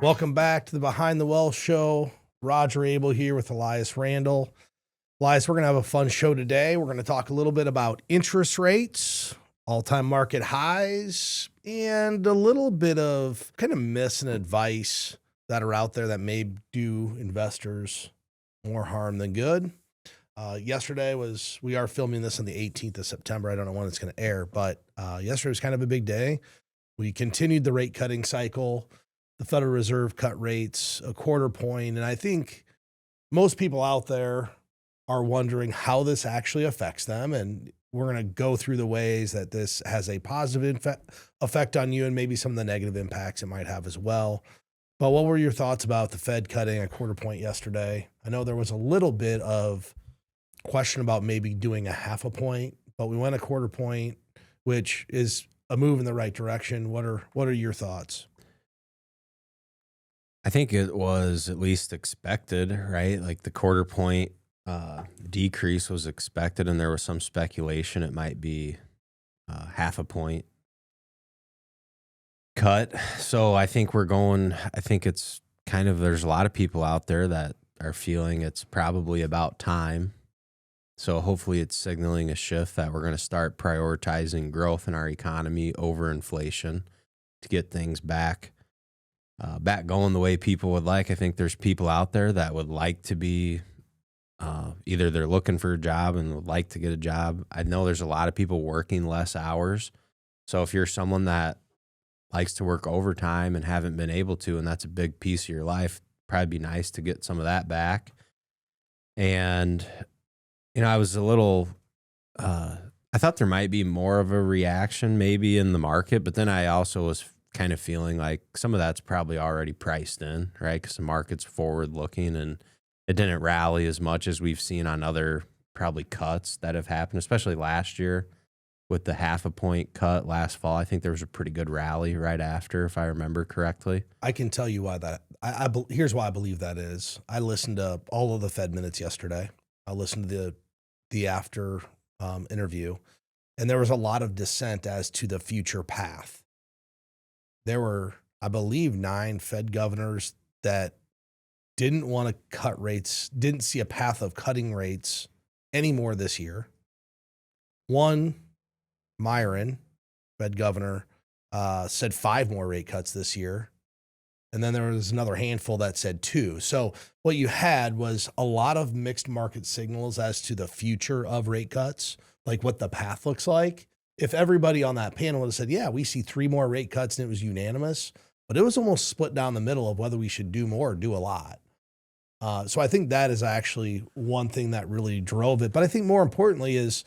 Welcome back to the Behind the Well show. Roger Abel here with Elias Randall. Elias, we're going to have a fun show today. We're going to talk a little bit about interest rates, all-time market highs, and a little bit of kind of myths and advice that are out there that may do investors more harm than good. We are filming this on the 18th of September. I don't know when it's going to air, but yesterday was kind of a big day. We continued the rate cutting cycle. The Federal Reserve cut rates a quarter point. And I think most people out there are wondering how this actually affects them. And we're going to go through the ways that this has a positive effect on you and maybe some of the negative impacts it might have as well. But what were your thoughts about the Fed cutting a quarter point yesterday? I know there was a little bit of question about maybe doing a half a point, but we went a quarter point, which is a move in the right direction. What are your thoughts? I think it was at least expected, right? Like the quarter point decrease was expected, and there was some speculation it might be half a point cut. So I think it's kind of, there's a lot of people out there that are feeling it's probably about time. So hopefully it's signaling a shift that we're going to start prioritizing growth in our economy over inflation to get things back going the way people would like. I think there's people out there that would like to be either they're looking for a job and would like to get a job. I know there's a lot of people working less hours. So if you're someone that likes to work overtime and haven't been able to, and that's a big piece of your life, probably be nice to get some of that back. And, I was a little, I thought there might be more of a reaction maybe in the market, but then I also was kind of feeling like some of that's probably already priced in, right? Because the market's forward looking and it didn't rally as much as we've seen on other probably cuts that have happened, especially last year with the half a point cut last fall. I think there was a pretty good rally right after, if I remember correctly. I can tell you why that. Here's why I believe that is. I listened to all of the Fed minutes yesterday. I listened to the after interview, and there was a lot of dissent as to the future path. There were, I believe, 9 Fed governors that didn't want to cut rates, didn't see a path of cutting rates anymore this year. One, Myron, Fed governor, said 5 more rate cuts this year. And then there was another handful that said 2. So what you had was a lot of mixed market signals as to the future of rate cuts, like what the path looks like. If everybody on that panel would have said, yeah, we see 3 more rate cuts, and it was unanimous, but it was almost split down the middle of whether we should do more or do a lot. So I think that is actually one thing that really drove it. But I think more importantly is,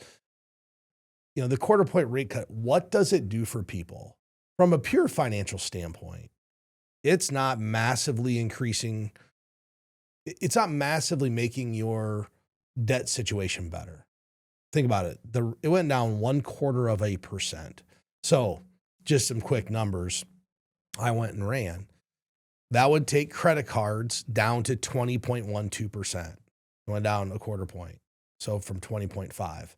the quarter point rate cut, what does it do for people? From a pure financial standpoint, it's not massively increasing. It's not massively making your debt situation better. Think about it. It went down 0.25%. So just some quick numbers. I went and ran. That would take credit cards down to 20.12%. It went down a quarter point. So from 20.5.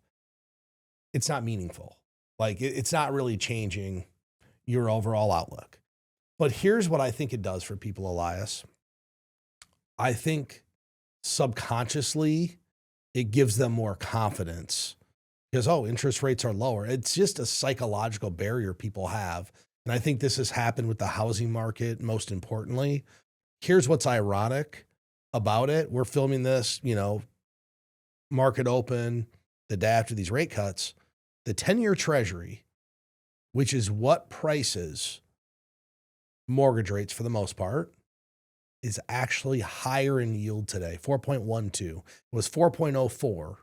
It's not meaningful. Like it's not really changing your overall outlook. But here's what I think it does for people, Elias. I think subconsciously it gives them more confidence because, interest rates are lower. It's just a psychological barrier people have. And I think this has happened with the housing market, most importantly. Here's what's ironic about it. We're filming this, market open the day after these rate cuts. The 10-year Treasury, which is what prices mortgage rates for the most part, is actually higher in yield today, 4.12. It was 4.04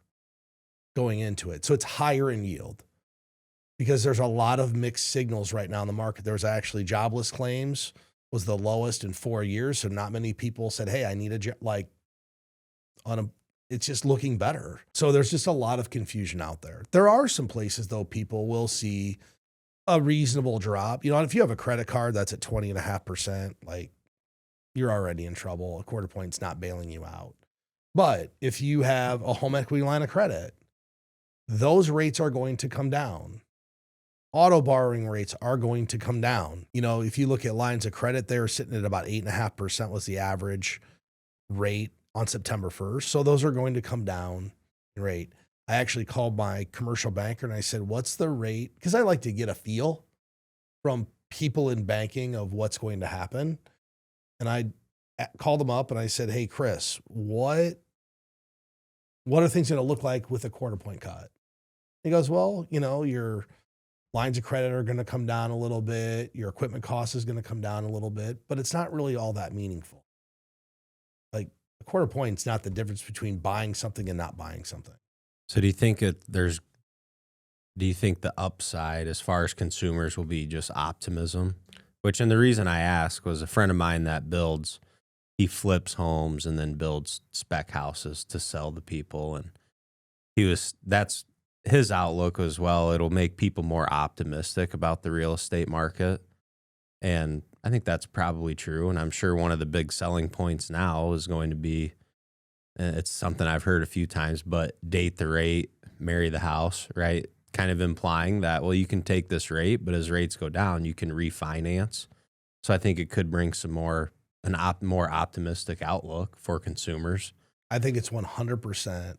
going into it. So it's higher in yield because there's a lot of mixed signals right now in the market. There's actually jobless claims was the lowest in 4 years. So not many people said, hey, I need a job. It's just looking better. So there's just a lot of confusion out there. There are some places though, people will see a reasonable drop. If you have a credit card that's at 20.5%, like you're already in trouble. A quarter point's not bailing you out. But if you have a home equity line of credit, those rates are going to come down. auto borrowing rates are going to come down. If you look at lines of credit, they were sitting at about 8.5% was the average rate on September 1st. So those are going to come down in rate. I actually called my commercial banker and I said, what's the rate? Because I like to get a feel from people in banking of what's going to happen. And I called them up and I said, hey, Chris, what are things going to look like with a quarter point cut? He goes, well, your lines of credit are going to come down a little bit. Your equipment cost is going to come down a little bit, but it's not really all that meaningful. Like a quarter point is not the difference between buying something and not buying something. So do you think the upside as far as consumers will be just optimism? And the reason I ask was a friend of mine that he flips homes and then builds spec houses to sell to people. And that's his outlook as well. It'll make people more optimistic about the real estate market. And I think that's probably true. And I'm sure one of the big selling points now is going to be, it's something I've heard a few times, but date the rate, marry the house, right? Kind of implying that, well, you can take this rate, but as rates go down, you can refinance. So I think it could bring more optimistic outlook for consumers. I think it's 100%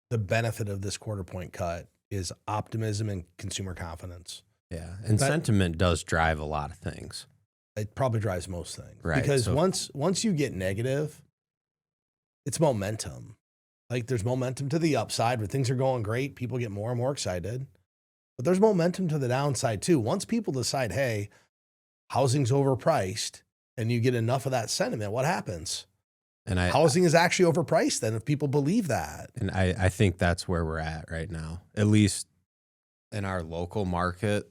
the benefit of this quarter point cut is optimism and consumer confidence. Yeah. And sentiment does drive a lot of things. It probably drives most things. Right. Because once you get negative, it's momentum. Like there's momentum to the upside where things are going great. People get more and more excited. But there's momentum to the downside too. Once people decide, hey, housing's overpriced, and you get enough of that sentiment, what happens? And housing is actually overpriced then if people believe that. And I think that's where we're at right now, at least in our local market.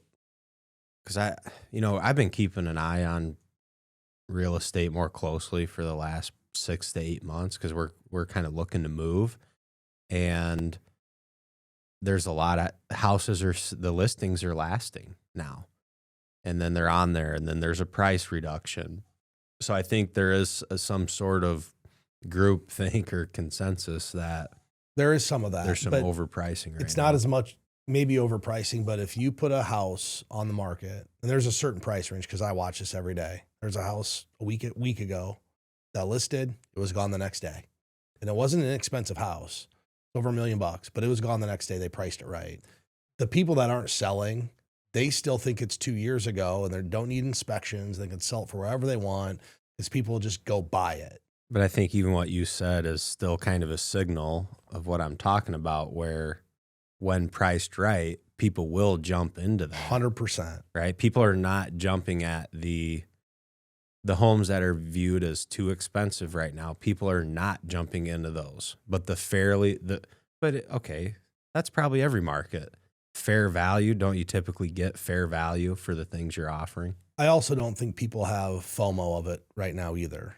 Because I've been keeping an eye on real estate more closely for the last 6 to 8 months because we're kind of looking to move, and there's a lot of houses the listings are lasting now, and then they're on there, and then there's a price reduction. So I think there is some sort of group think or consensus that there is some of that. There's some overpricing. It's not as much maybe overpricing, but if you put a house on the market, and there's a certain price range because I watch this every day. There's a house a week ago that listed, it was gone the next day. And it wasn't an expensive house, over $1 million, but it was gone the next day. They priced it right. The people that aren't selling, they still think it's 2 years ago and they don't need inspections. They can sell it for wherever they want because people just go buy it. But I think even what you said is still kind of a signal of what I'm talking about, where when priced right, people will jump into that. 100%. Right? People are not jumping at the homes that are viewed as too expensive right now. People are not jumping into those. But okay, that's probably every market. Fair value, don't you typically get fair value for the things you're offering? I also don't think people have FOMO of it right now either.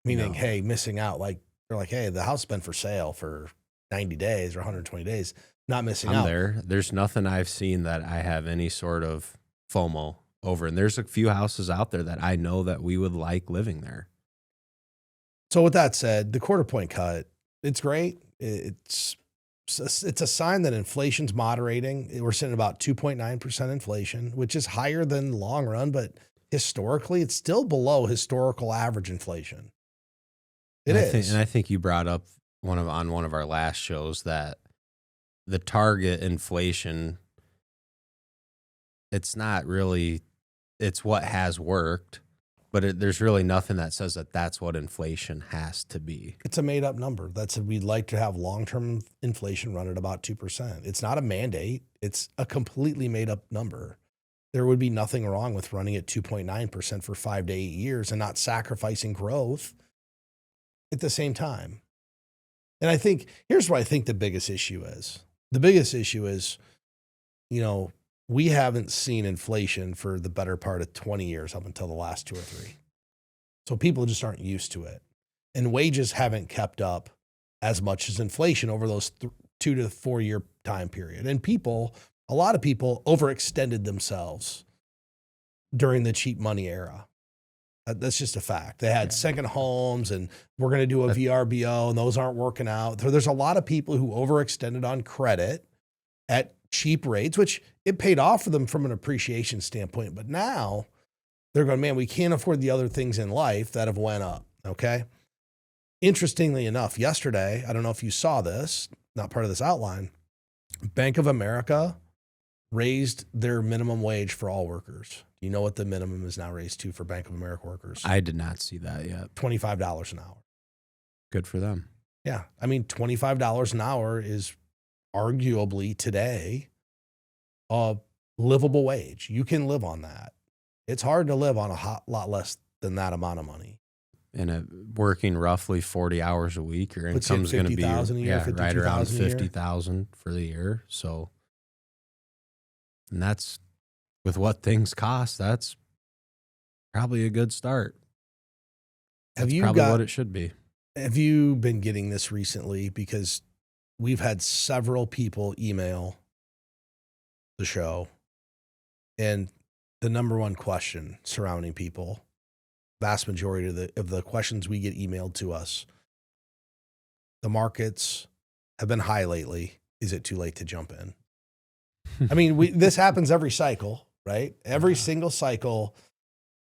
Meaning, hey, missing out. Like they're like, hey, the house has been for sale for 90 days or 120 days. Not missing out. There's nothing I've seen that I have any sort of FOMO over. And there's a few houses out there that I know that we would like living there. So with that said, the quarter point cut, it's great. It's a sign that inflation's moderating. We're sitting at about 2.9% inflation, which is higher than long run, but historically it's still below historical average inflation. And I think you brought up on one of our last shows that the target inflation, it's not really, it's what has worked, but there's really nothing that says that that's what inflation has to be. It's a made up number. We'd like to have long-term inflation run at about 2%. It's not a mandate. It's a completely made up number. There would be nothing wrong with running at 2.9% for 5 to 8 years and not sacrificing growth at the same time. And I think, here's what I think the biggest issue is. The biggest issue is, we haven't seen inflation for the better part of 20 years up until the last 2 or 3. So people just aren't used to it. And wages haven't kept up as much as inflation over those 2 to 4 year time period. And a lot of people overextended themselves during the cheap money era. That's just a fact. They had second homes and we're going to do a VRBO and those aren't working out. There's a lot of people who overextended on credit at cheap rates, which it paid off for them from an appreciation standpoint. But now they're going, man, we can't afford the other things in life that have went up. Okay. Interestingly enough, yesterday, I don't know if you saw this, not part of this outline, Bank of America raised their minimum wage for all workers. Do you know what the minimum is now raised to for Bank of America workers? I did not see that yet. $25 an hour. Good for them. Yeah. I mean, $25 an hour is arguably today a livable wage. You can live on that. It's hard to live on a lot less than that amount of money. And working roughly 40 hours a week, your income's going to be a year, right around 50,000 50,000 for the year. So, and that's with what things cost. That's probably a good start. That's probably what it should be. Have you been getting this recently? Because we've had several people email the show, and the number one question surrounding people, vast majority of the questions we get emailed to us, the markets have been high lately. Is it too late to jump in? I mean, this happens every cycle, right? Every single cycle,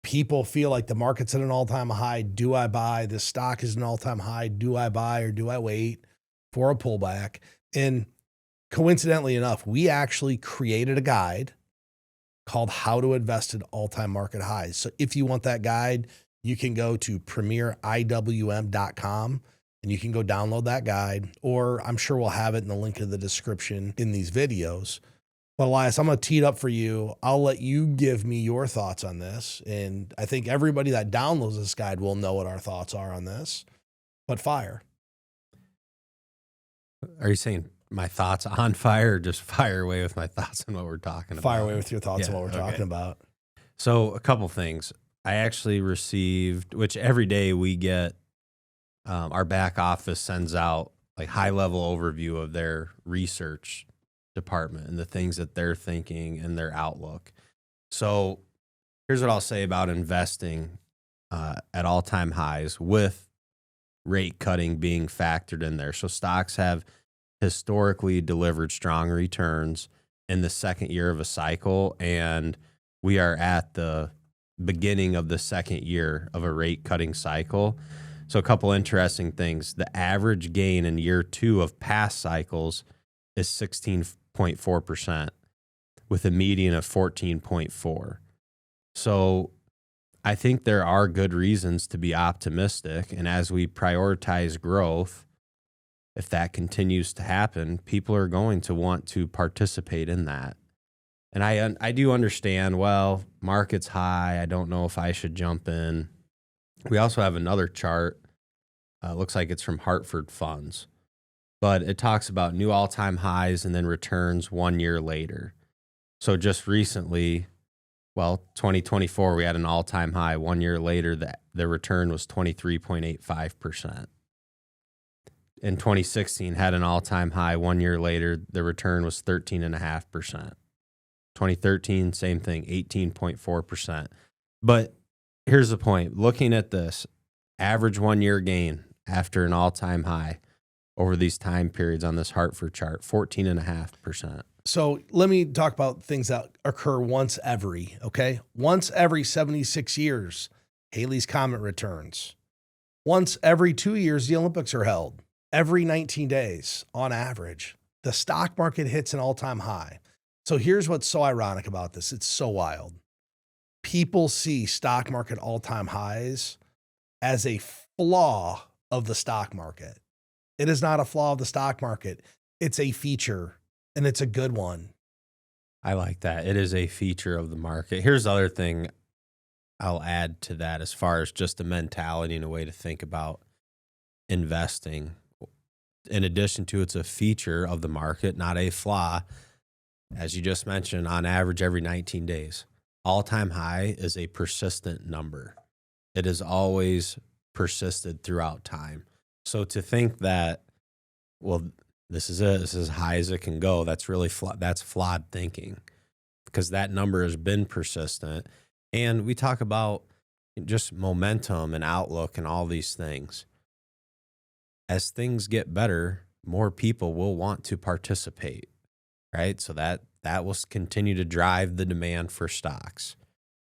people feel like the market's at an all-time high. Do I buy? This stock is an all-time high. Do I buy or do I wait for a pullback? And coincidentally enough, we actually created a guide called How to Invest at All-Time Market Highs. So if you want that guide, you can go to premieriwm.com and you can go download that guide, or I'm sure we'll have it in the link in the description in these videos. But Elias, I'm going to tee it up for you. I'll let you give me your thoughts on this. And I think everybody that downloads this guide will know what our thoughts are on this. But fire. Are you saying my thoughts on fire, or just fire away with my thoughts on what we're talking about? Fire away with your thoughts on what we're talking about. So a couple things. I actually received, which every day we get, our back office sends out like high level overview of their research department and the things that they're thinking and their outlook. So here's what I'll say about investing at all-time highs with rate cutting being factored in there. So stocks have historically delivered strong returns in the second year of a cycle, and we are at the beginning of the second year of a rate cutting cycle. So a couple interesting things. The average gain in year 2 of past cycles is 16.4% with a median of 14.4. So I think there are good reasons to be optimistic. And as we prioritize growth, if that continues to happen, people are going to want to participate in that. And I do understand, well, market's high. I don't know if I should jump in. We also have another chart. Looks like it's from Hartford Funds. But it talks about new all-time highs and then returns 1 year later. So just recently, 2024, we had an all-time high. 1 year later, the return was 23.85%. In 2016, had an all-time high. 1 year later, the return was 13.5%. 2013, same thing, 18.4%. But here's the point. Looking at this, average 1 year gain after an all-time high over these time periods on this Hartford chart, 14.5%. So let me talk about things that occur once every 76 years, Halley's Comet returns. Once every 2 years, the Olympics are held. Every 19 days, on average, the stock market hits an all-time high. So here's what's so ironic about this. It's so wild. People see stock market all-time highs as a flaw of the stock market. It is not a flaw of the stock market. It's a feature, and it's a good one. I like that. It is a feature of the market. Here's the other thing I'll add to that as far as just a mentality and a way to think about investing. In addition to it's a feature of the market, not a flaw. As you just mentioned, on average, every 19 days. All-time high is a persistent number. It has always persisted throughout time. So to think that, this is it, this is as high as it can go, that's really that's flawed thinking, because that number has been persistent. And we talk about just momentum and outlook and all these things. As things get better, more people will want to participate. right? So that will continue to drive the demand for stocks.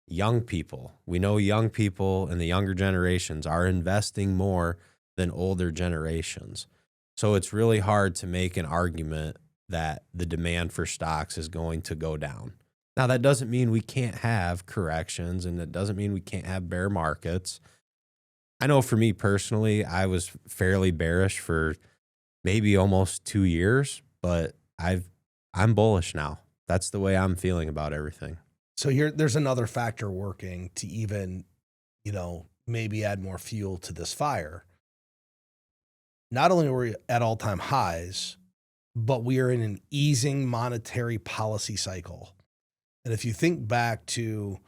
Young people, we know young people and the younger generations are investing more than older generations. So it's really hard to make an argument that the demand for stocks is going to go down. Now, that doesn't mean we can't have corrections, and it doesn't mean we can't have bear markets. I know for me personally, I was fairly bearish for maybe almost 2 years, but I'm bullish now. That's the way I'm feeling about everything. So there's another factor working to even, maybe add more fuel to this fire. Not only are we at all-time highs, but we are in an easing monetary policy cycle. And if you think back to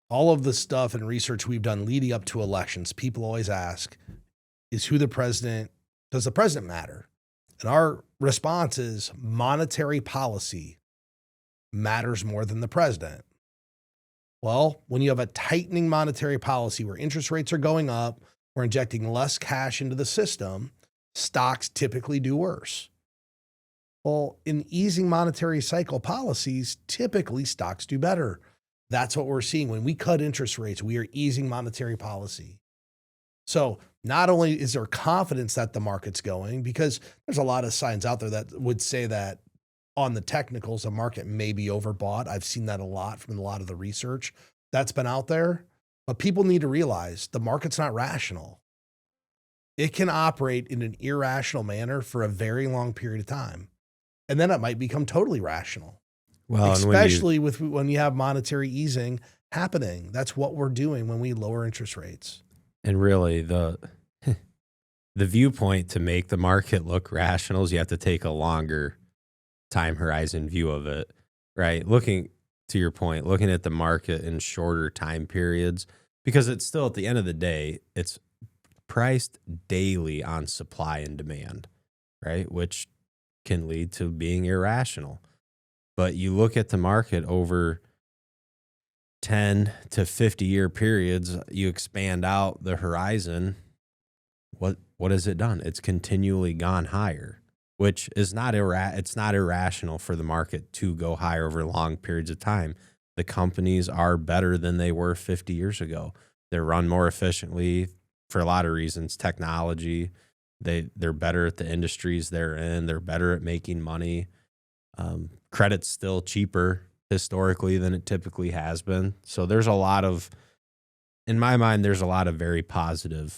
all of the stuff and research we've done leading up to elections, people always ask, does the president matter? And our response is monetary policy matters more than the president. Well, when you have a tightening monetary policy where interest rates are going up, we're injecting less cash into the system, stocks typically do worse. Well, in easing monetary cycle policies, typically stocks do better. That's what we're seeing. When we cut interest rates, we are easing monetary policy. So not only is there confidence that the market's going, because there's a lot of signs out there that would say that on the technicals, the market may be overbought. I've seen that a lot from a lot of the research that's been out there. But people need to realize the market's not rational. It can operate in an irrational manner for a very long period of time. And then it might become totally rational. Well, especially when you have monetary easing happening. That's what we're doing when we lower interest rates. And really, the viewpoint to make the market look rational is you have to take a longer time horizon view of it, right? Looking to your point, looking at the market in shorter time periods, because it's still at the end of the day, it's priced daily on supply and demand, right? Which can lead to being irrational. But you look at the market over 10 to 50-year periods, you expand out the horizon, what has it done? It's continually gone higher, which is it's not irrational for the market to go higher over long periods of time. The companies are better than they were 50 years ago. They're run more efficiently for a lot of reasons. Technology, they're better at the industries they're in. They're better at making money. Credit's still cheaper historically than it typically has been. So there's a lot of, in my mind, there's a lot of very positive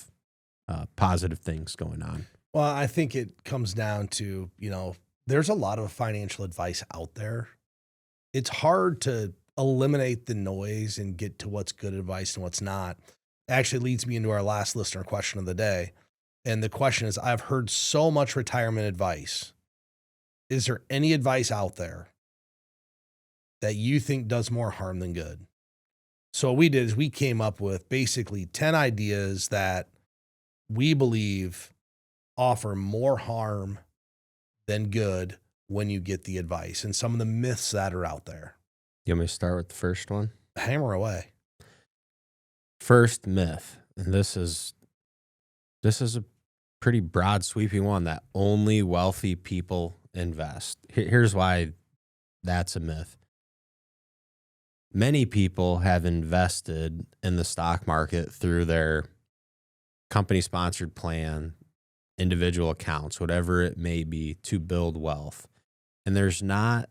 things going on. Well, I think it comes down to, there's a lot of financial advice out there. It's hard to eliminate the noise and get to what's good advice and what's not. It actually leads me into our last listener question of the day. And the question is, I've heard so much retirement advice. Is there any advice out there that you think does more harm than good? So what we did is we came up with basically 10 ideas that we believe offer more harm than good when you get the advice, and some of the myths that are out there. You want me to start with the first one? Hammer away. First myth, and this is a pretty broad sweeping one, that only wealthy people invest. Here's why that's a myth. Many people have invested in the stock market through their company-sponsored plan, individual accounts, whatever it may be, to build wealth. And there's not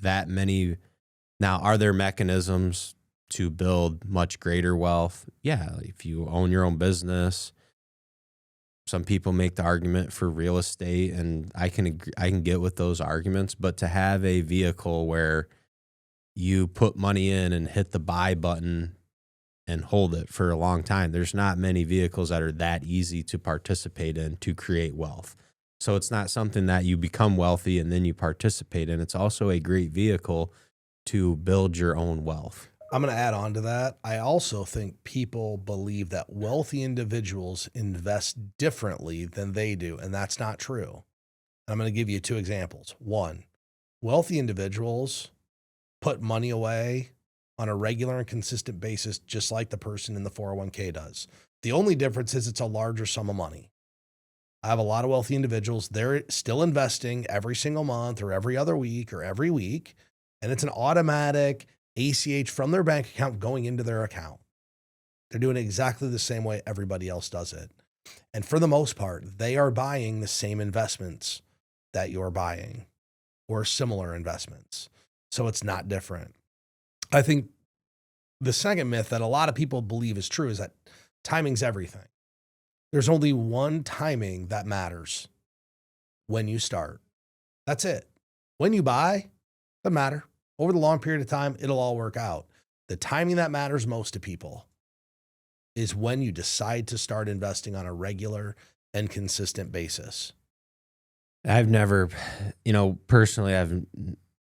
that many. Now, are there mechanisms to build much greater wealth? Yeah, if you own your own business. Some people make the argument for real estate, and I can get with those arguments. But to have a vehicle where you put money in and hit the buy button and hold it for a long time, there's not many vehicles that are that easy to participate in to create wealth. So it's not something that you become wealthy and then you participate in. It's also a great vehicle to build your own wealth. I'm going to add on to that. I also think people believe that wealthy individuals invest differently than they do, and that's not true. I'm going to give you 2 examples. One, wealthy individuals put money away on a regular and consistent basis, just like the person in the 401k does. The only difference is it's a larger sum of money. I have a lot of wealthy individuals. They're still investing every single month or every other week or every week. And it's an automatic ACH from their bank account going into their account. They're doing it exactly the same way everybody else does it. And for the most part, they are buying the same investments that you're buying or similar investments. So it's not different. I think the second myth that a lot of people believe is true is that timing's everything. There's only one timing that matters: when you start. That's it. When you buy, doesn't matter. Over the long period of time, it'll all work out. The timing that matters most to people is when you decide to start investing on a regular and consistent basis. I've never, personally, I've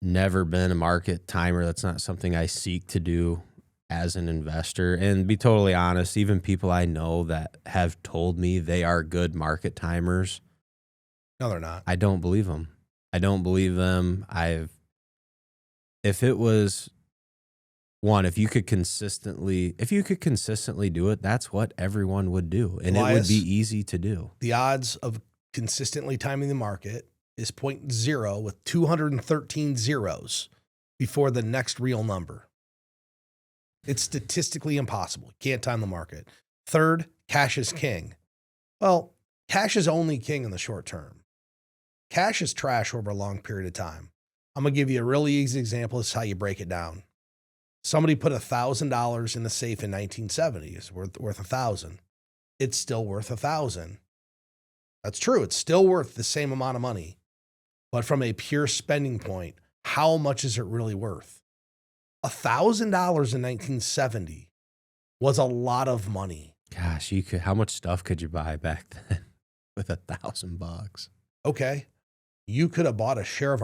never been a market timer. That's not something I seek to do as an investor. And to be totally honest, even people I know that have told me they are good market timers, No, they're not. I don't believe them. I don't believe them. If it was one, if you could consistently do it, that's what everyone would do. And Elias, it would be easy to do. The odds of consistently timing the market is 0.0 with 213 zeros before the next real number. It's statistically impossible. You can't time the market. Third, cash is king. Well, cash is only king in the short term. Cash is trash over a long period of time. I'm going to give you a really easy example. This is how you break it down. Somebody put $1,000 in the safe in 1970. It's worth $1,000. It's still worth $1,000. That's true. It's still worth the same amount of money. But from a pure spending point, how much is it really worth? $1,000 in 1970 was a lot of money. Gosh, how much stuff could you buy back then with $1,000? Okay. You could have bought a share of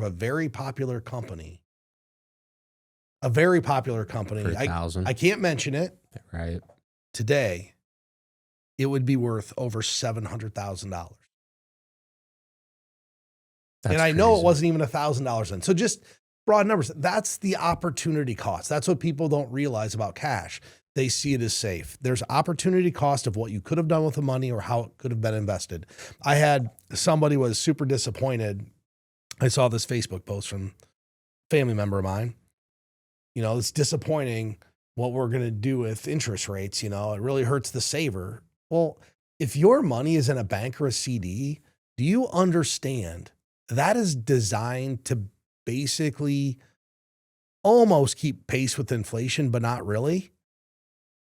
a very popular company. A very popular company. For $1,000. I can't mention it. Right. Today, it would be worth over $700,000. And I know it wasn't even $1,000 then. So just broad numbers. That's the opportunity cost. That's what people don't realize about cash. They see it as safe. There's opportunity cost of what you could have done with the money or how it could have been invested. I had somebody was super disappointed. I saw this Facebook post from a family member of mine. It's disappointing what we're going to do with interest rates. It really hurts the saver. Well, if your money is in a bank or a CD, do you understand that is designed to basically almost keep pace with inflation, but not really?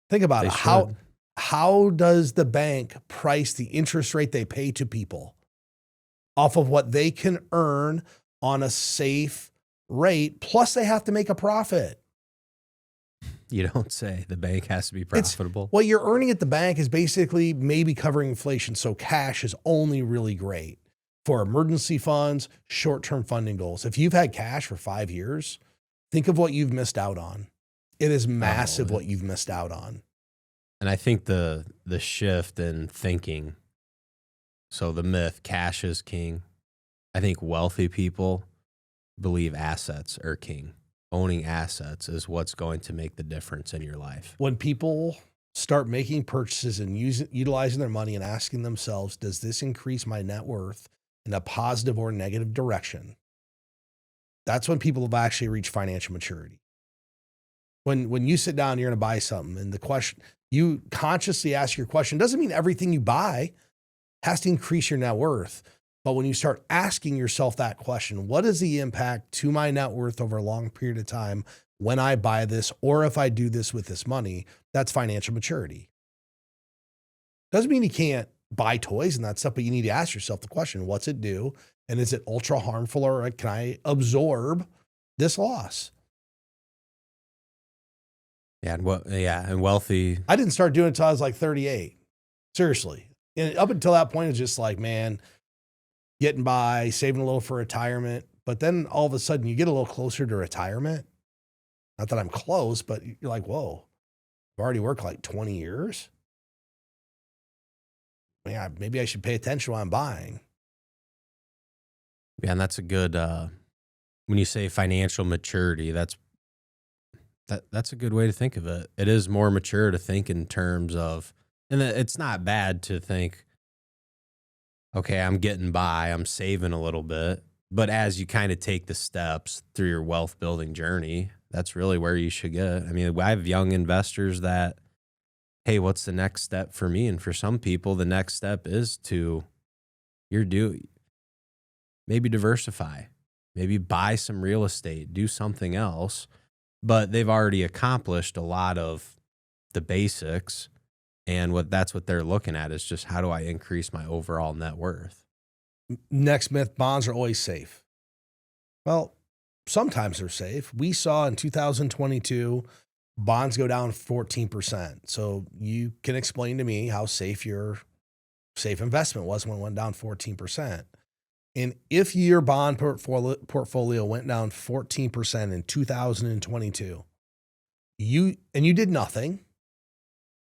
Think about it. How does the bank price the interest rate they pay to people off of what they can earn on a safe rate? Plus they have to make a profit. You don't say. The bank has to be profitable. What you're earning at the bank is basically maybe covering inflation. So cash is only really great for emergency funds, short-term funding goals. If you've had cash for 5 years, think of what you've missed out on. It is massive what you've missed out on. And I think the shift in thinking, so the myth, cash is king. I think wealthy people believe assets are king. Owning assets is what's going to make the difference in your life. When people start making purchases and utilizing their money and asking themselves, does this increase my net worth in a positive or negative direction? That's when people have actually reached financial maturity. When you sit down, you're going to buy something, and the question, you consciously ask your question, doesn't mean everything you buy has to increase your net worth. But when you start asking yourself that question, what is the impact to my net worth over a long period of time when I buy this, or if I do this with this money? That's financial maturity. Doesn't mean you can't buy toys and that stuff, but you need to ask yourself the question, what's it do? And is it ultra harmful, or can I absorb this loss? Yeah, and wealthy. I didn't start doing it until I was like 38. Seriously. And up until that point, it's just like, man, getting by, saving a little for retirement. But then all of a sudden you get a little closer to retirement. Not that I'm close, but you're like, whoa, I've already worked like 20 years. Yeah, maybe I should pay attention while I'm buying. Yeah, and that's a good, when you say financial maturity, that's a good way to think of it. It is more mature to think in terms of And it's not bad to think, okay, I'm getting by, I'm saving a little bit. But as you kind of take the steps through your wealth building journey, that's really where you should get. I mean, I have young investors that, hey, what's the next step for me? And for some people, the next step is to maybe diversify, maybe buy some real estate, do something else. But they've already accomplished a lot of the basics. And that's what they're looking at is just how do I increase my overall net worth? Next myth, bonds are always safe. Well, sometimes they're safe. We saw in 2022, bonds go down 14%. So you can explain to me how safe your safe investment was when it went down 14%. And if your bond portfolio went down 14% in 2022, you did nothing,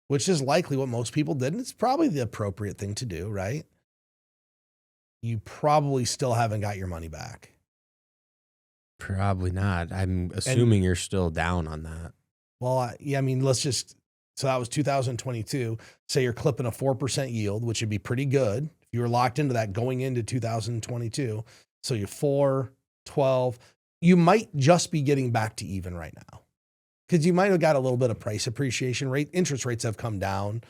which is likely what most people did, and it's probably the appropriate thing to do, right? You probably still haven't got your money back. Probably not. I'm assuming you're still down on that. Well, yeah, I mean, so that was 2022. Say you're clipping a 4% yield, which would be pretty good. You were locked into that going into 2022. So you're 4, 12. You might just be getting back to even right now because you might have got a little bit of price appreciation rate. Interest rates have come down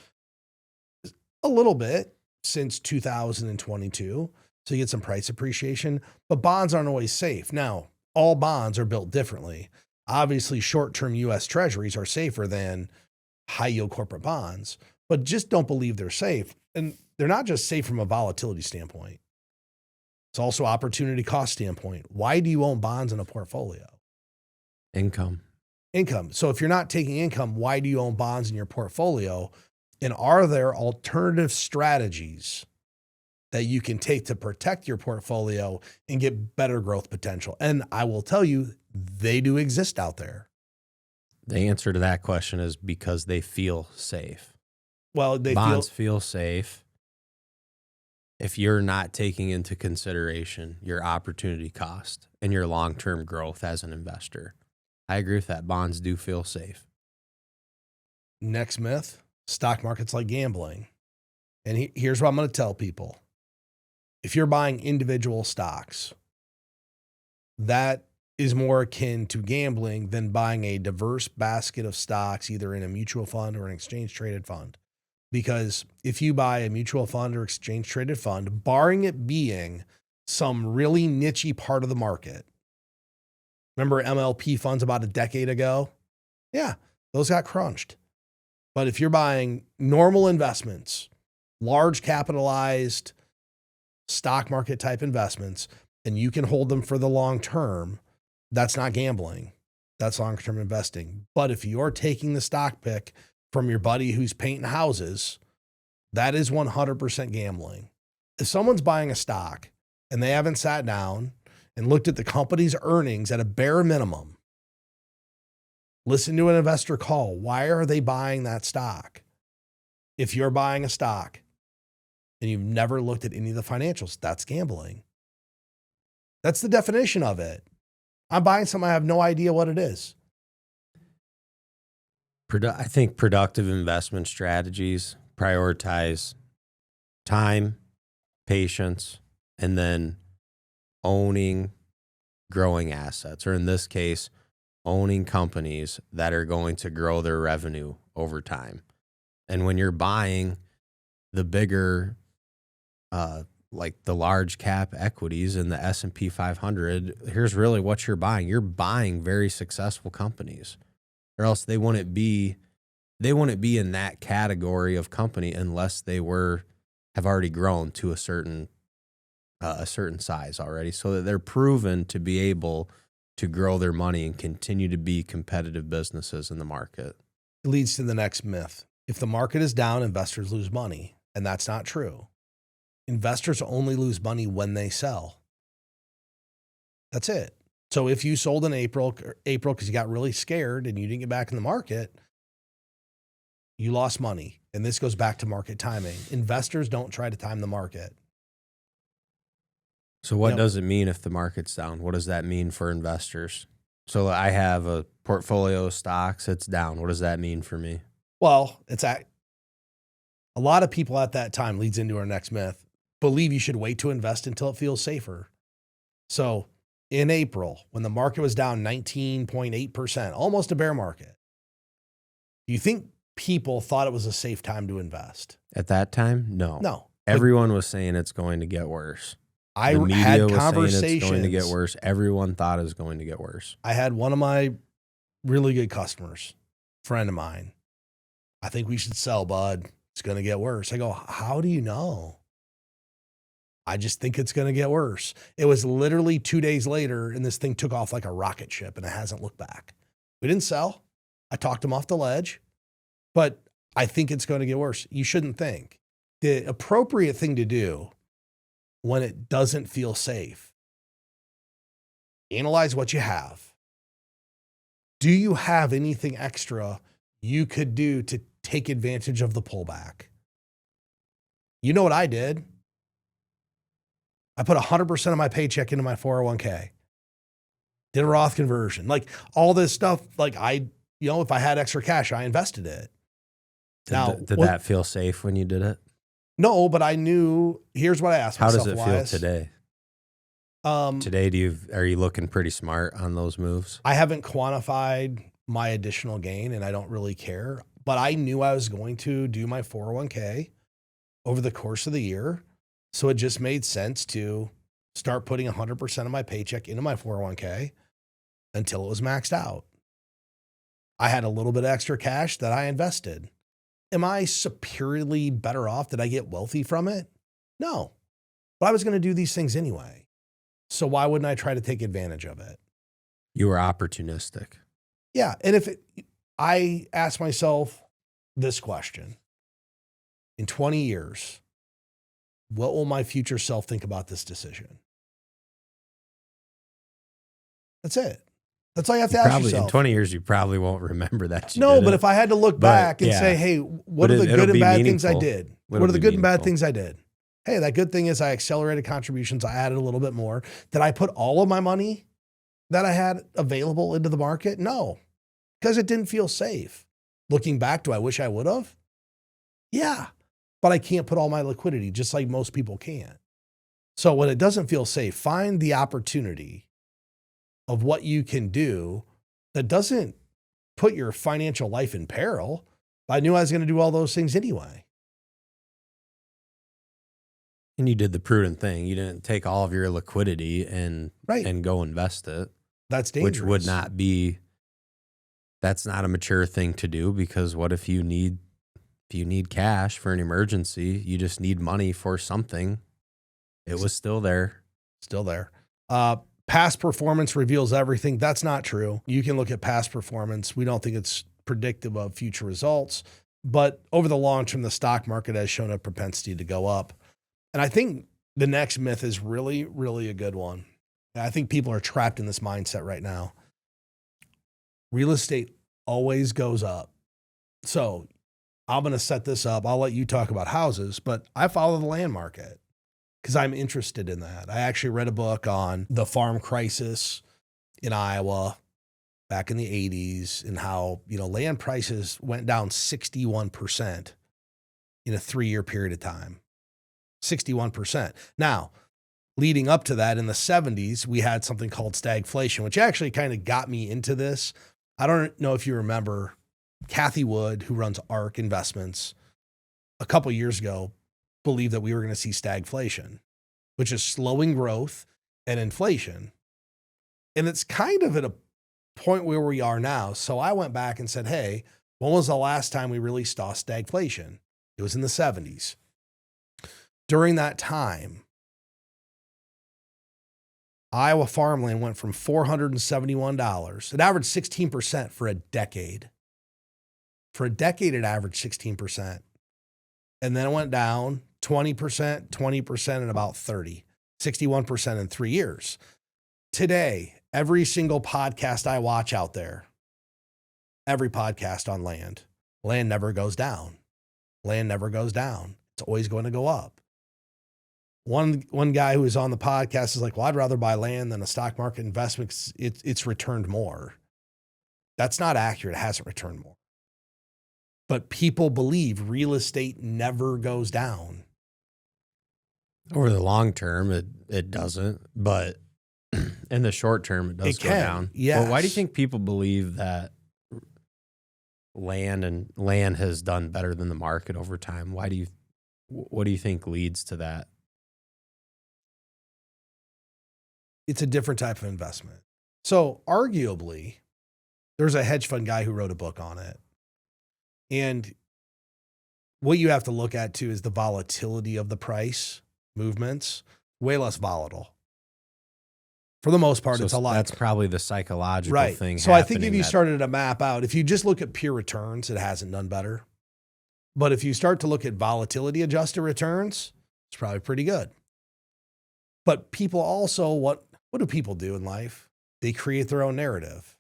a little bit since 2022. So you get some price appreciation, but bonds aren't always safe. Now, all bonds are built differently. Obviously, short-term U.S. treasuries are safer than high-yield corporate bonds, but just don't believe they're safe. And they're not just safe from a volatility standpoint. It's also opportunity cost standpoint. Why do you own bonds in a portfolio? Income. So if you're not taking income, why do you own bonds in your portfolio? And are there alternative strategies that you can take to protect your portfolio and get better growth potential? And I will tell you, they do exist out there. The answer to that question is because they feel safe. Well, bonds feel safe if you're not taking into consideration your opportunity cost and your long-term growth as an investor. I agree with that. Bonds do feel safe. Next myth, stock market's like gambling. And here's what I'm going to tell people. If you're buying individual stocks, that is more akin to gambling than buying a diverse basket of stocks, either in a mutual fund or an exchange traded fund. Because if you buy a mutual fund or exchange traded fund, barring it being some really niche-y part of the market, remember MLP funds about a decade ago? Yeah, those got crunched. But if you're buying normal investments, large capitalized stock market type investments, and you can hold them for the long term, that's not gambling. That's long-term investing. But if you're taking the stock pick from your buddy who's painting houses, that is 100% gambling. If someone's buying a stock and they haven't sat down and looked at the company's earnings at a bare minimum, listen to an investor call. Why are they buying that stock? If you're buying a stock and you've never looked at any of the financials, that's gambling. That's the definition of it. I'm buying something I have no idea what it is. I think productive investment strategies prioritize time, patience, and then owning growing assets, or in this case, owning companies that are going to grow their revenue over time. And when you're buying the bigger, like the large cap equities in the S&P 500, here's really what you're buying. You're buying very successful companies, or else they wouldn't be in that category of company unless they have already grown to a certain size already, so that they're proven to be able to grow their money and continue to be competitive businesses in the market. It leads to the next myth. If the market is down, investors lose money. And that's not true. Investors only lose money when they sell. That's it. So if you sold in April because you got really scared and you didn't get back in the market, you lost money. And this goes back to market timing. Investors don't try to time the market. So what does it mean if the market's down? What does that mean for investors? So I have a portfolio of stocks, it's down. What does that mean for me? Well, A lot of people at that time, leads into our next myth, believe you should wait to invest until it feels safer. So in April, when the market was down 19.8%, almost a bear market, do you think people thought it was a safe time to invest? At that time, no. No. Everyone was saying it's going to get worse. I The media had was conversations. saying it's going to get worse. Everyone thought it was going to get worse. I had one of my really good customers, friend of mine. I think we should sell, bud. It's going to get worse. I go, how do you know? I just think it's going to get worse. It was literally 2 days later, and this thing took off like a rocket ship, and it hasn't looked back. We didn't sell. I talked him off the ledge, but I think it's going to get worse. You shouldn't think. The appropriate thing to do when it doesn't feel safe, analyze what you have. Do you have anything extra you could do to take advantage of the pullback? You know what I did? I put 100% of my paycheck into my 401k. Did a Roth conversion. Like all this stuff, like if I had extra cash, I invested it. Did that feel safe when you did it? No, but I knew, here's what I asked myself. How does it Elias. feel today? Today, are you looking pretty smart on those moves? I haven't quantified my additional gain, and I don't really care, but I knew I was going to do my 401k over the course of the year. So it just made sense to start putting 100% of my paycheck into my 401k until it was maxed out. I had a little bit of extra cash that I invested. Am I superiorly better off? Did I get wealthy from it? No, but I was going to do these things anyway. So why wouldn't I try to take advantage of it? You were opportunistic. Yeah. And I ask myself this question, in 20 years, what will my future self think about this decision? That's it. That's all you have to ask yourself. In 20 years, you probably won't remember that. No, but if I had to look back and say, hey, what are the good and bad things I did? What are the good and bad things I did? Hey, that good thing is I accelerated contributions. I added a little bit more. Did I put all of my money that I had available into the market? No, because it didn't feel safe. Looking back, do I wish I would have? Yeah, but I can't put all my liquidity just like most people can. So when it doesn't feel safe, find the opportunity of what you can do that doesn't put your financial life in peril. I knew I was going to do all those things anyway. And you did the prudent thing. You didn't take all of your liquidity and go invest it. That's dangerous. Which would not be, that's not a mature thing to do, because what if you need cash for an emergency? You just need money for something. It was still there. Still there. Past performance reveals everything. That's not true. You can look at past performance. We don't think it's predictive of future results, but over the long term, the stock market has shown a propensity to go up. And I think the next myth is really, really a good one. And I think people are trapped in this mindset right now. Real estate always goes up. So I'm going to set this up. I'll let you talk about houses, but I follow the land market because I'm interested in that. I actually read a book on the farm crisis in Iowa back in the 80s and how, land prices went down 61% in a 3-year period of time. 61%. Now, leading up to that in the 70s, we had something called stagflation, which actually kind of got me into this. I don't know if you remember Kathy Wood, who runs ARK Investments, a couple years ago, believed that we were going to see stagflation, which is slowing growth and inflation. And it's kind of at a point where we are now. So I went back and said, hey, when was the last time we really saw stagflation? It was in the 70s. During that time, Iowa farmland went from $471. It averaged 16% for a decade. For a decade, it averaged 16%. And then it went down 20%, 20%, and about 30, 61% in 3 years. Today, every single podcast I watch out there, every podcast on land never goes down. Land never goes down. It's always going to go up. One guy who was on the podcast is like, well, I'd rather buy land than a stock market investment 'cause it's returned more. That's not accurate. It hasn't returned more. But people believe real estate never goes down. Over the long term, it doesn't, but in the short term, it does It go can, down. Well, why do you yes. think people believe that land has done better than the market over time? What do you think leads to that? It's a different type of investment. So arguably, there's a hedge fund guy who wrote a book on it. And what you have to look at too is the volatility of the price movements, way less volatile. For the most part, So it's a lot. that's probably the psychological Right. thing. So I think if happening you that- started to map out, if you just look at pure returns, it hasn't done better. But if you start to look at volatility adjusted returns, it's probably pretty good. But people also, what do people do in life? They create their own narrative.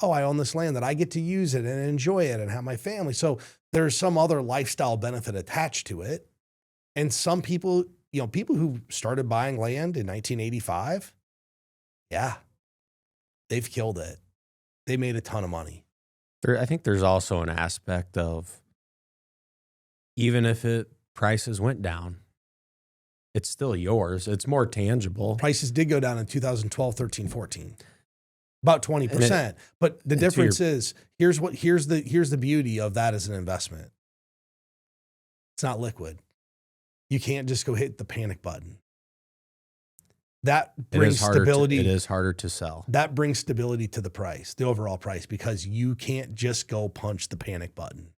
Oh, I own this land that I get to use it and enjoy it and have my family. So there's some other lifestyle benefit attached to it. And some people, people who started buying land in 1985, yeah, they've killed it. They made a ton of money. I think there's also an aspect of, even if prices went down, it's still yours. It's more tangible. Prices did go down in 2012, 13, 14. About 20%. But the difference is, here's the beauty of that as an investment. It's not liquid. You can't just go hit the panic button. That brings stability. It is harder to sell. That brings stability to the price, the overall price, because you can't just go punch the panic button.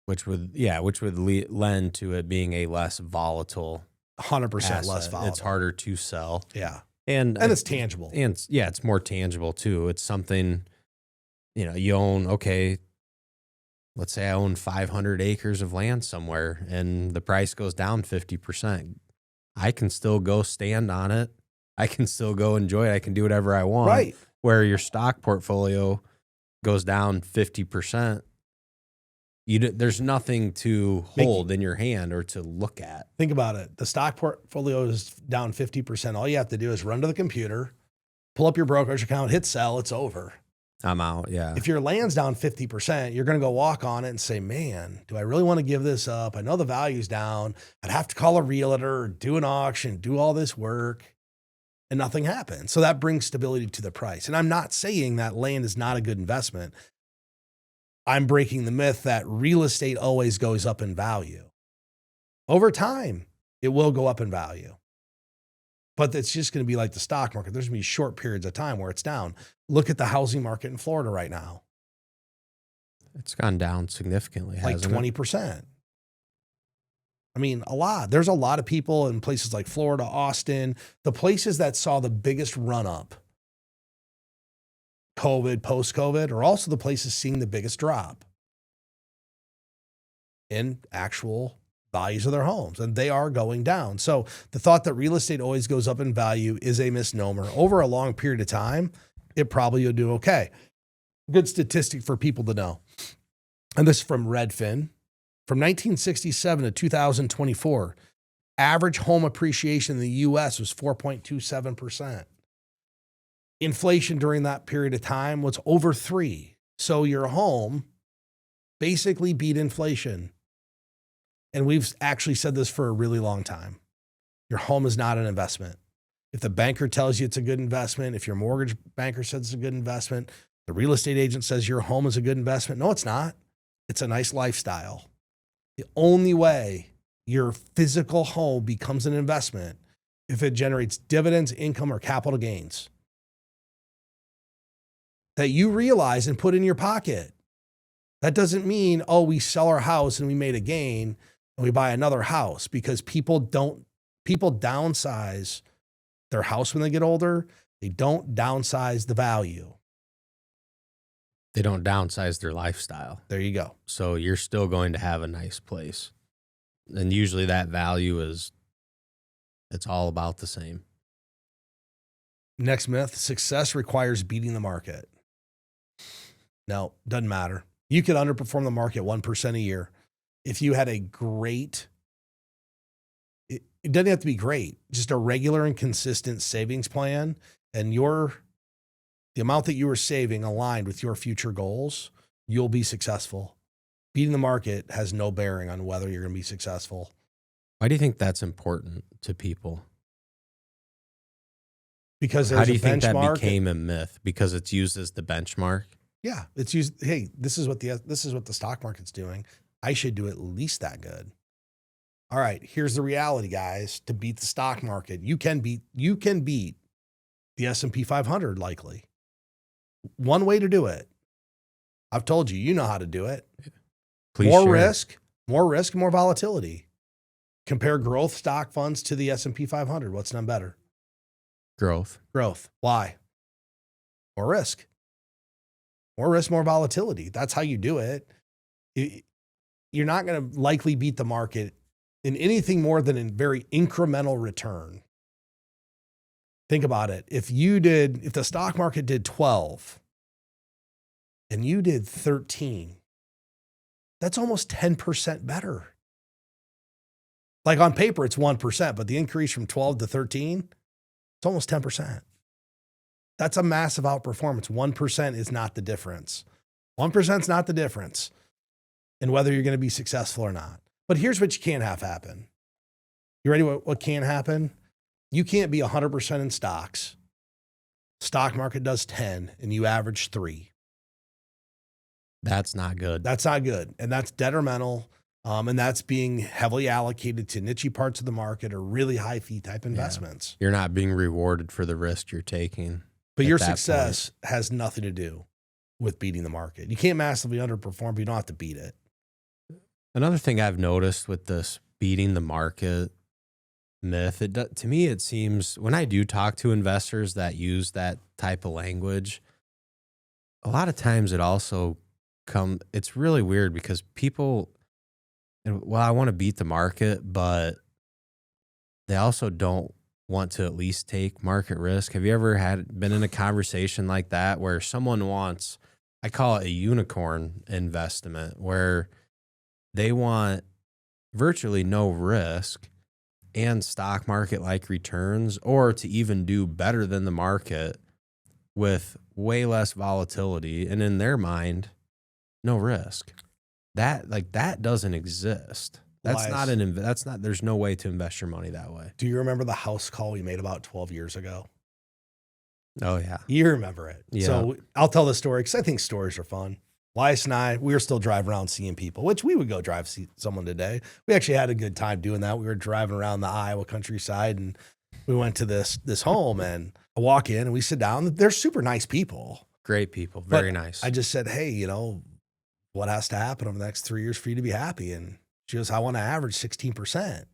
Which would lend to it being a less volatile 100% asset. less volatile. It's harder to sell. Yeah. And it's tangible. And it's more tangible too. It's something, you own, okay, let's say I own 500 acres of land somewhere and the price goes down 50%. I can still go stand on it. I can still go enjoy it. I can do whatever I want. Right. Where your stock portfolio goes down 50%, there's nothing to hold in your hand or to look at. Think about it. The stock portfolio is down 50%. All you have to do is run to the computer, pull up your brokerage account, hit sell, it's over. I'm out, yeah. If your land's down 50%, you're going to go walk on it and say, man, do I really want to give this up? I know the value's down. I'd have to call a realtor, do an auction, do all this work, and nothing happens. So that brings stability to the price. And I'm not saying that land is not a good investment. I'm breaking the myth that real estate always goes up in value. Over time, it will go up in value. But it's just going to be like the stock market. There's going to be short periods of time where it's down. Look at the housing market in Florida right now. It's gone down significantly, like hasn't 20%. I mean, a lot. There's a lot of people in places like Florida, Austin, the places that saw the biggest run up, COVID, post-COVID, are also the places seeing the biggest drop in actual values of their homes, and they are going down. So the thought that real estate always goes up in value is a misnomer. Over a long period of time, it probably will do okay. Good statistic for people to know. And this is from Redfin. From 1967 to 2024, average home appreciation in the U.S. was 4.27%. Inflation during that period of time was over 3%. So your home basically beat inflation. And we've actually said this for a really long time. Your home is not an investment. If the banker tells you it's a good investment, if your mortgage banker says it's a good investment, the real estate agent says your home is a good investment. No, it's not. It's a nice lifestyle. The only way your physical home becomes an investment if it generates dividends, income, or capital gains that you realize and put in your pocket. That doesn't mean, oh, we sell our house and we made a gain and we buy another house, because people downsize their house when they get older. They don't downsize the value. They don't downsize their lifestyle. There you go. So you're still going to have a nice place. And usually that value it's all about the same. Next myth, success requires beating the market. No, doesn't matter. You could underperform the market 1% a year. If you had a great, it doesn't have to be great, just a regular and consistent savings plan, and the amount that you were saving aligned with your future goals, you'll be successful. Beating the market has no bearing on whether you're going to be successful. Why do you think that's important to people? Because How there's do a you think that benchmark. became a myth? Because it's used as the benchmark? Yeah, it's used. Hey, this is what the stock market's doing. I should do at least that good. All right, here's the reality, guys. To beat the stock market, you can beat the S&P 500 likely. One way to do it. I've told you, you know how to do it. Please More share. risk, more volatility. Compare growth stock funds to the S&P 500. What's done better? Growth. Growth. Why? More risk. More risk, more volatility. That's how you do it. You're not going to likely beat the market in anything more than a very incremental return. Think about it. If the stock market did 12 and you did 13, that's almost 10% better. Like on paper, it's 1%, but the increase from 12 to 13, it's almost 10%. That's a massive outperformance. 1% is not the difference. 1% is not the difference in whether you're going to be successful or not. But here's what you can't have happen. You ready? What can't happen? You can't be 100% in stocks. Stock market does 10 and you average 3. That's not good. That's not good. And that's detrimental. And that's being heavily allocated to niche parts of the market or really high fee type investments. You're not being rewarded for the risk you're taking. But your success has nothing to do with beating the market. You can't massively underperform, but you don't have to beat it. Another thing I've noticed with this beating the market myth, to me, it seems when I do talk to investors that use that type of language, a lot of times it's really weird because people, I want to beat the market, but they also don't want to at least take market risk. Have you ever been in a conversation like that where someone wants, I call it a unicorn investment, where they want virtually no risk and stock market like returns, or to even do better than the market with way less volatility, and in their mind, no risk. That doesn't exist. That's Elias, there's no way to invest your money that way. do you remember the house call we made about 12 years ago? Oh yeah. You remember it. Yeah. So I'll tell the story because I think stories are fun. Elias and I, we were still driving around seeing people, which we would go see someone today. We actually had a good time doing that. We were driving around the Iowa countryside and we went to this home and I walk in and we sit down. They're super nice people. Great people. Very nice. I just said, hey, what has to happen over the next 3 years for you to be happy? And she goes, I want to average 16%.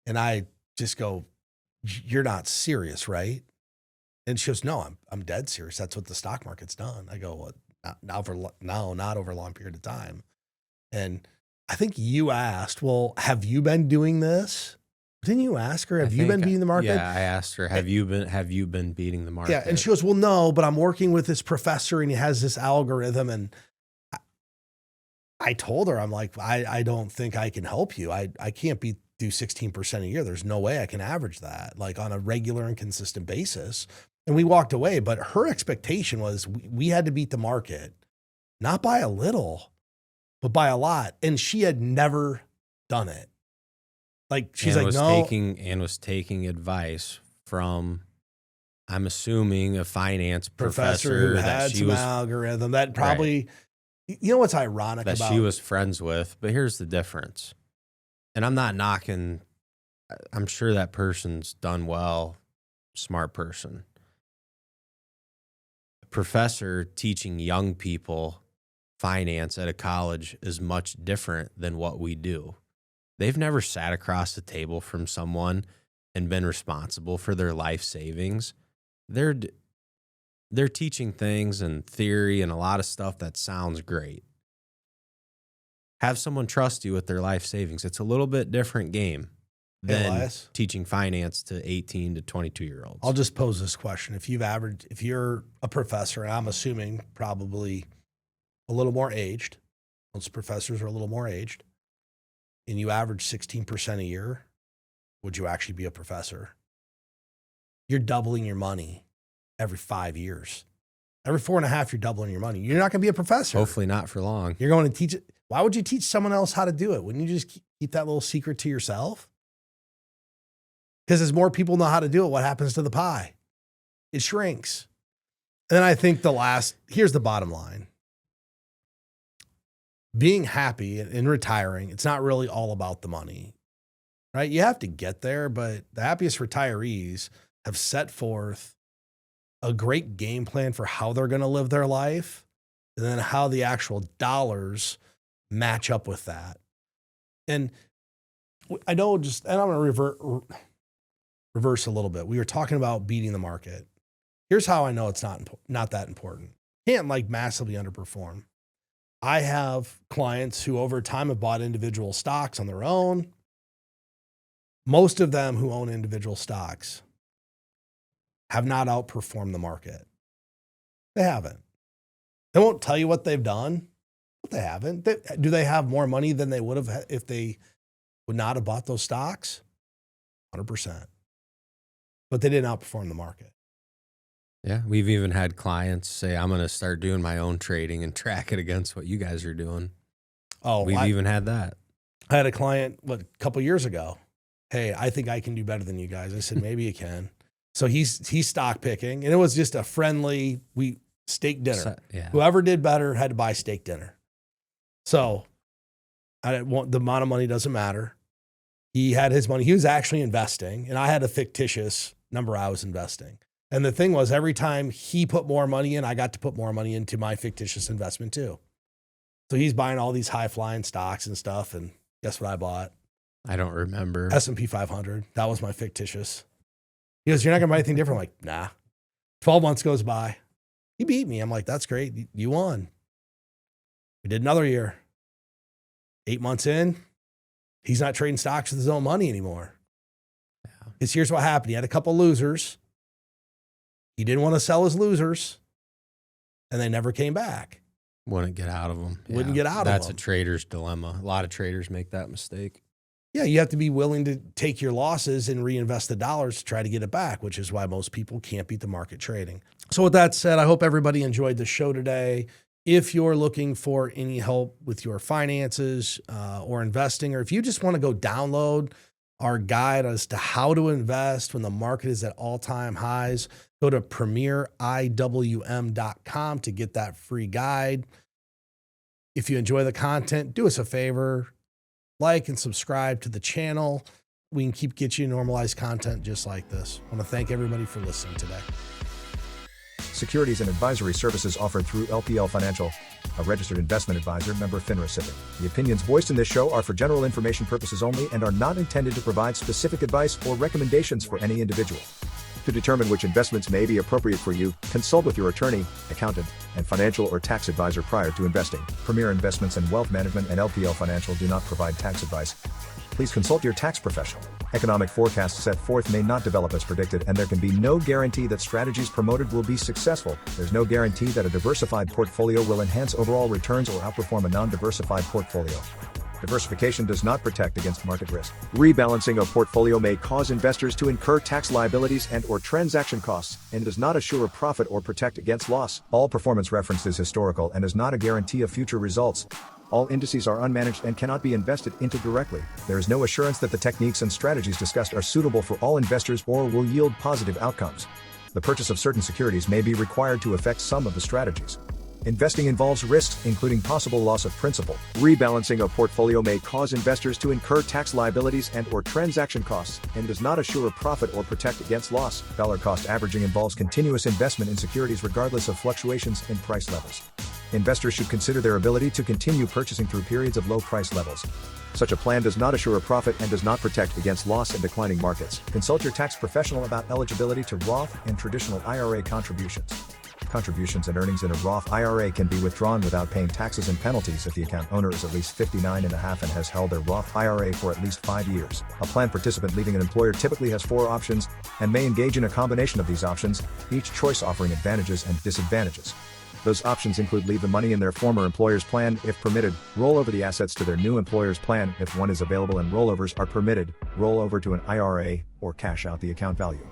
And I just go, you're not serious, right? And she goes, no, I'm dead serious. That's what the stock market's done. I go, well, not over a long period of time. And I think you asked, well, have you been doing this? Didn't you ask her, have you been beating the market? Yeah, I asked her, have you been beating the market? Yeah, and she goes, well, no, but I'm working with this professor and he has this algorithm. And I told her, I'm like, I don't think I can help you. I can't do 16% a year. There's no way I can average that like on a regular and consistent basis. And we walked away, but her expectation was we had to beat the market, not by a little, but by a lot. And she had never done it. Like she's like, no. Was taking advice from, I'm assuming, a finance professor who had some algorithm that probably, you know what's ironic that about she was friends with. But here's the difference. And I'm not knocking, I'm sure that person's done well, smart person. A professor teaching young people finance at a college is much different than what we do. They've never sat across the table from someone and been responsible for their life savings. They're teaching things and theory and a lot of stuff that sounds great. Have someone trust you with their life savings. It's a little bit different game than Elias, teaching finance to 18 to 22-year-olds. I'll just pose this question. If you're a professor, and I'm assuming probably a little more aged, most professors are a little more aged, and you average 16% a year, would you actually be a professor? You're doubling your money every 5 years. Every 4.5, you're doubling your money. You're not going to be a professor. Hopefully not for long. You're going to teach it. Why would you teach someone else how to do it? Wouldn't you just keep that little secret to yourself? Because as more people know how to do it, what happens to the pie? It shrinks. And then I think here's the bottom line. Being happy in retiring, it's not really all about the money, right? You have to get there, but the happiest retirees have set forth a great game plan for how they're going to live their life and then how the actual dollars match up with that. And I know and I'm going to reverse a little bit. We were talking about beating the market. Here's how I know it's not that important. Can't massively underperform. I have clients who over time have bought individual stocks on their own. Most of them who own individual stocks have not outperformed the market. They haven't. They won't tell you what they've done, but they haven't. Do they have more money than they would have if they would not have bought those stocks? 100%. But they didn't outperform the market. Yeah, we've even had clients say, I'm going to start doing my own trading and track it against what you guys are doing. Oh, we've even had that. I had a client, a couple years ago. Hey, I think I can do better than you guys. I said, maybe you can. So he's stock picking, and it was just a friendly, steak dinner. Yeah. Whoever did better had to buy steak dinner. So the amount of money doesn't matter. He had his money. He was actually investing, and I had a fictitious number I was investing. And the thing was, every time he put more money in, I got to put more money into my fictitious investment too. So he's buying all these high-flying stocks and stuff, and guess what I bought? I don't remember. S&P 500. That was my fictitious. He goes, you're not going to buy anything different? I'm like, nah. 12 months goes by. He beat me. I'm like, that's great. You won. We did another year. 8 months in, he's not trading stocks with his own money anymore. Because here's what happened. He had a couple losers. He didn't want to sell his losers, and they never came back. Wouldn't get out of them. Wouldn't get out of them. That's a trader's dilemma. A lot of traders make that mistake. Yeah, you have to be willing to take your losses and reinvest the dollars to try to get it back, which is why most people can't beat the market trading. So with that said, I hope everybody enjoyed the show today. If you're looking for any help with your finances or investing, or if you just want to go download our guide as to how to invest when the market is at all-time highs, go to premieriwm.com to get that free guide. If you enjoy the content, do us a favor, like and subscribe to the channel. We can get you normalized content just like this. I want to thank everybody for listening today. Securities and advisory services offered through LPL Financial, a registered investment advisor, member FINRA SIPC. The opinions voiced in this show are for general information purposes only and are not intended to provide specific advice or recommendations for any individual. To determine which investments may be appropriate for you, consult with your attorney, accountant, and financial or tax advisor prior to investing. Premier Investments and Wealth Management and LPL Financial do not provide tax advice. Please consult your tax professional. Economic forecasts set forth may not develop as predicted, and there can be no guarantee that strategies promoted will be successful. There's no guarantee that a diversified portfolio will enhance overall returns or outperform a non-diversified portfolio. Diversification does not protect against market risk. Rebalancing a portfolio may cause investors to incur tax liabilities and/or transaction costs, and does not assure a profit or protect against loss. All performance referenced is historical and is not a guarantee of future results. All indices are unmanaged and cannot be invested into directly. There is no assurance that the techniques and strategies discussed are suitable for all investors or will yield positive outcomes. The purchase of certain securities may be required to affect some of the strategies. Investing involves risks, including possible loss of principal. Rebalancing a portfolio may cause investors to incur tax liabilities and/or transaction costs, and does not assure a profit or protect against loss. Dollar cost averaging involves continuous investment in securities regardless of fluctuations in price levels. Investors should consider their ability to continue purchasing through periods of low price levels. Such a plan does not assure a profit and does not protect against loss in declining markets. Consult your tax professional about eligibility to Roth and traditional IRA contributions. Contributions and earnings in a Roth IRA can be withdrawn without paying taxes and penalties if the account owner is at least 59.5 and has held their Roth IRA for at least 5 years. A plan participant leaving an employer typically has 4 options and may engage in a combination of these options, each choice offering advantages and disadvantages. Those options include leave the money in their former employer's plan if permitted, roll over the assets to their new employer's plan if one is available and rollovers are permitted, roll over to an IRA, or cash out the account value.